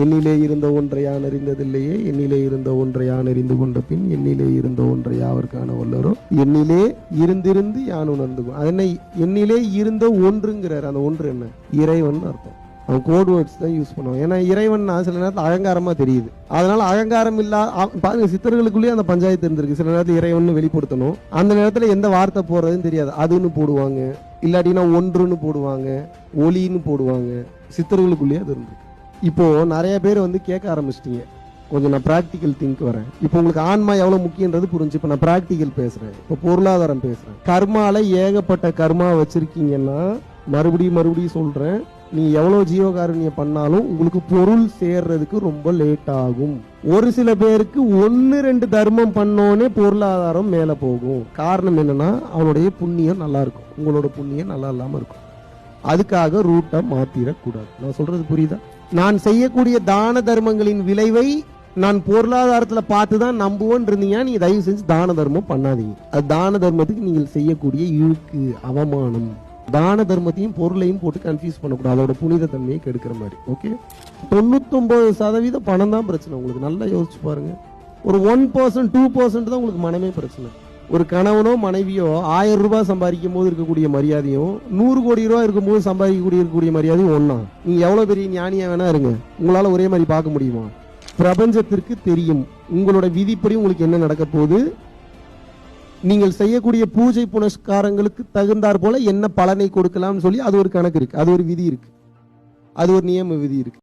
என்னிலே இருந்த ஒன்றை யான் அறிந்ததில்லையே, என்னிலே இருந்த ஒன்றை யான் அறிந்து கொண்ட பின் என்னிலே இருந்த ஒன்றை யாவர் காண வல்லரோ, என்னிலே இருந்திருந்து யான் உணர்ந்து. அதனை என்னிலே இருந்த ஒன்றுங்கிறார். அந்த ஒன்று என்ன? இறைவன் அர்த்தம். அவன் கோட் வேர்ட்ஸ் தான் யூஸ் பண்ணுவான். ஏன்னா இறைவன் சில நேரத்தில் அகங்காரமா தெரியுது. அதனால அகங்காரம் பாருங்க, சித்தர்களுக்குள்ளேயே அந்த பஞ்சாயத்து இருந்திருக்கு. சில நேரத்தில் இறைவன் வெளிப்படுத்தணும், அந்த நேரத்தில் எந்த வார்த்தை போடுறதுன்னு தெரியாது. அதுன்னு போடுவாங்க, இல்லாட்டினா ஒன்றுன்னு போடுவாங்க, ஒலின்னு போடுவாங்க. சித்தர்களுக்குள்ளேயே அது இருந்திருக்கு. இப்போ நிறைய பேர் கேட்க ஆரம்பிச்சிட்டீங்க. கொஞ்சம் நான் பிராக்டிக்கல் திங்க் வரேன். இப்போ உங்களுக்கு ஆன்மா எவ்வளவு முக்கியன்றது புரிஞ்சு. இப்போ நான் பிராக்டிக்கல் பேசுறேன், இப்போ பொருளாதாரம் பேசுறேன். கர்மால ஏகப்பட்ட கர்மா வச்சிருக்கீங்கன்னா, மறுபடியும் சொல்றேன், நீ எவ்வளவு ஜீவகாருண்யம் பண்ணாலும் உங்களுக்கு பொருள் சேர்றதுக்கு ரொம்ப லேட் ஆகும். ஒரு சில பேருக்கு 1-2 தர்மம் பண்ணோன்னே பொருளாதாரம் மேல போகும். காரணம் என்னன்னா, அவனுடைய புண்ணியம் நல்லா இருக்கும், உங்களோட புண்ணியம் நல்லா இல்லாம இருக்கும். அதுக்காக ரூட்டை மாத்திரக்கூடாது. நான் சொல்றது புரியுதா? நான் செய்யக்கூடிய தான தர்மங்களின் விளைவை நான் பொருளாதாரத்துல பார்த்துதான் நம்புவோன்னு இருந்தீங்கன்னா, நீங்க தயவு செஞ்சு தான தர்மம் பண்ணாதீங்க. அது தான தர்மத்துக்கு நீங்கள் செய்யக்கூடிய இழுக்கு, அவமானம். தான தர்மத்தையும் பொருளையும் போட்டு கன்ஃபியூஸ் பண்ணக்கூடாது, அதோட புனித தன்மையை கெடுக்கிற மாதிரி. ஓகே, 99% பணம் தான் பிரச்சனை. உங்களுக்கு நல்லா யோசிச்சு பாருங்க. ஒரு 1%, 2% தான் உங்களுக்கு மனமே பிரச்சனை. ஒரு கணவனோ மனைவியோ 1000 ரூபாய் சம்பாதிக்கும் போது இருக்கக்கூடிய மரியாதையும் 100 கோடி ரூபாய் இருக்கும்போது இருக்கக்கூடிய மரியாதையும் ஒன்னா. நீங்க எவ்வளவு பெரிய ஞானியா வேணா இருங்க, உங்களால ஒரே மாதிரி பார்க்க முடியுமா? பிரபஞ்சத்திற்கு தெரியும் உங்களோட விதிப்படி உங்களுக்கு என்ன நடக்க போகுது. நீங்கள் செய்யக்கூடிய பூஜை புனஸ்காரங்களுக்கு தகுந்தாற் போல என்ன பலனை கொடுக்கலாம்னு சொல்லி அது ஒரு கணக்கு இருக்கு, அது ஒரு விதி இருக்கு, அது ஒரு நியம விதி இருக்கு.